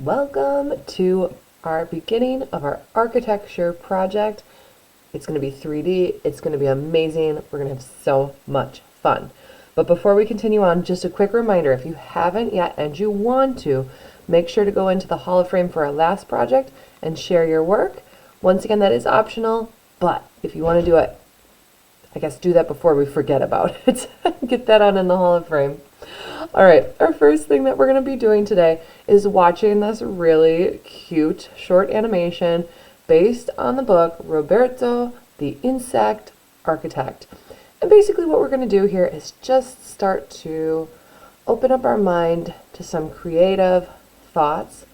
Welcome to our beginning of our architecture project. It's going to be 3D. It's going to be amazing. We're going to have so much fun. But before we continue on, just a quick reminder, if you haven't yet and you want to, make sure to go into the Hall of Fame for our last project and share your work. Once again, that is optional, but if you want to do it, I guess do that before we forget about it. Get that on in the Hall of Fame. All right, our first thing that we're going to be doing today is watching this really cute short animation based on the book Roberto the Insect Architect. And basically what we're going to do here is just start to open up our mind to some creative thoughts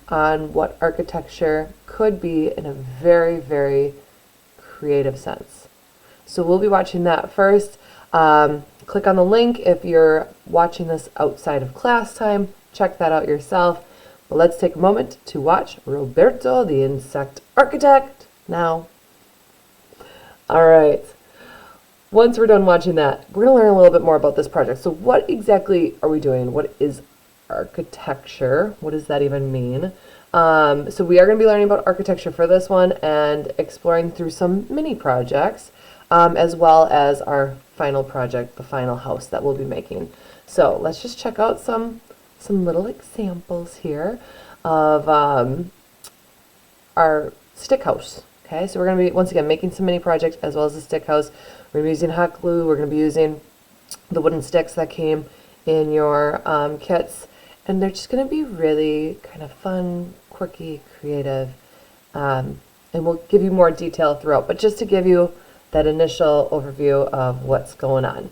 on what architecture could be in a very, very creative sense. So we'll be watching that first. Click on the link if you're watching this outside of class time. Check that out yourself. But let's take a moment to watch Roberto the Insect Architect now. All right. Once we're done watching that, we're going to learn a little bit more about this project. So what exactly are we doing? What is architecture? What does that even mean? So we are going to be learning about architecture for this one and exploring through some mini projects, as well as our final project, the final house that we'll be making. So let's just check out some little examples here of our stick house. Okay, so we're going to be, once again, making some mini projects as well as the stick house. We're going to be using hot glue. We're going to be using the wooden sticks that came in your kits. And they're just going to be really kind of fun, quirky, creative. And we'll give you more detail throughout. But just to give you that initial overview of what's going on.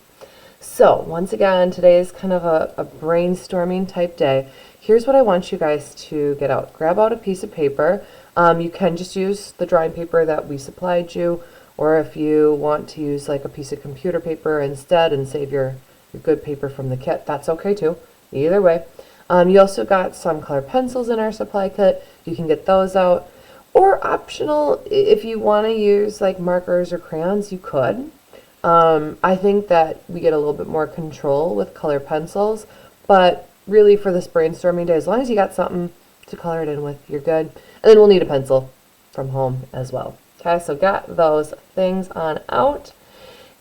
So once again, today is kind of a brainstorming type day. Here's what I want you guys to get out. Grab out a piece of paper. You can just use the drawing paper that we supplied you, or if you want to use like a piece of computer paper instead and save your good paper from the kit, that's okay too. Either way. You also got some color pencils in our supply kit. You can get those out. Or optional, if you want to use like markers or crayons, you could. I think that we get a little bit more control with color pencils, but really for this brainstorming day, as long as you got something to color it in with, you're good. And then we'll need a pencil from home as well. Okay, so got those things on out.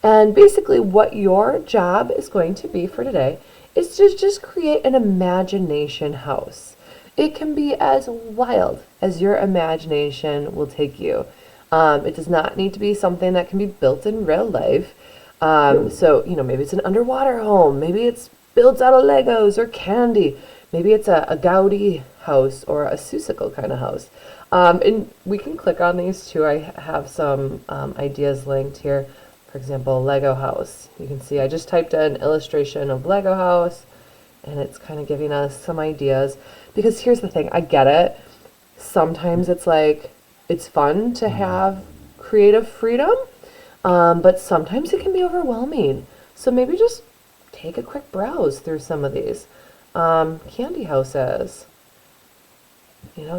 And basically what your job is going to be for today is to just create an imagination house. It can be as wild as your imagination will take you. It does not need to be something that can be built in real life. So, maybe it's an underwater home. Maybe it's built out of Legos or candy. Maybe it's a Gaudi house or a Seussical kind of house. And we can click on these too. I have some ideas linked here. For example, Lego house. You can see I just typed in illustration of Lego house, and it's kind of giving us some ideas. Because here's the thing, I get it. Sometimes it's like, it's fun to have creative freedom, but sometimes it can be overwhelming. So maybe just take a quick browse through some of these. Candy houses.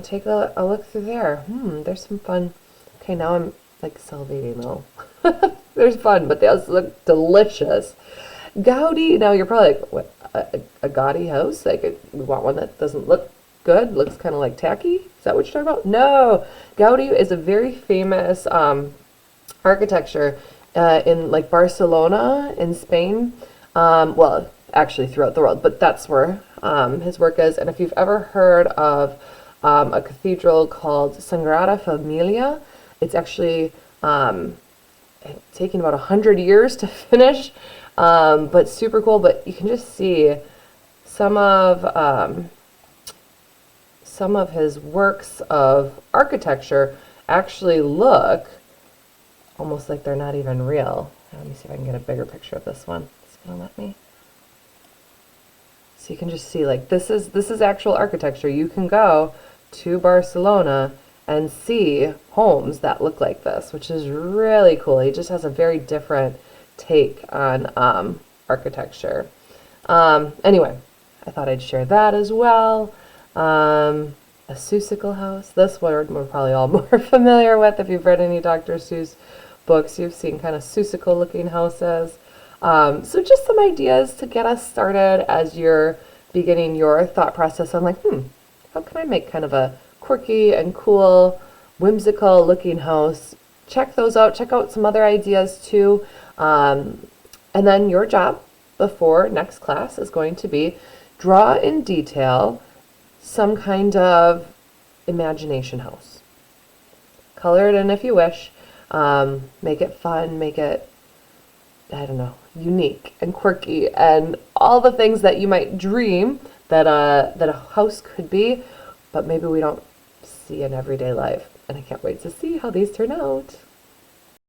Take a look through there. There's some fun. Okay, now I'm like salivating though. There's fun, but they also look delicious. Gaudi, now you're probably like, what, a gaudy house? Like, we want one that doesn't look good, looks kind of like tacky? Is that what you're talking about? No! Gaudi is a very famous architecture in like Barcelona in Spain. Well, actually throughout the world, but that's where his work is. And if you've ever heard of a cathedral called Sagrada Familia, it's actually taken about 100 years to finish. But super cool. But you can just see some of his works of architecture actually look almost like they're not even real. Let me see if I can get a bigger picture of this one. It's gonna let me. So you can just see like this is actual architecture. You can go to Barcelona and see homes that look like this, which is really cool. He just has a very different take on architecture. Anyway, I thought I'd share that as well. A Seussical house. This word we're probably all more familiar with. If you've read any Dr. Seuss books, you've seen kind of Seussical looking houses. So just some ideas to get us started as you're beginning your thought process on like, how can I make kind of a quirky and cool, whimsical looking house? Check those out. Check out some other ideas too. And then your job before next class is going to be draw in detail some kind of imagination house. Color it in if you wish. Make it fun, make it, I don't know, unique and quirky and all the things that you might dream that a house could be, but maybe we don't see in everyday life. And I can't wait to see how these turn out.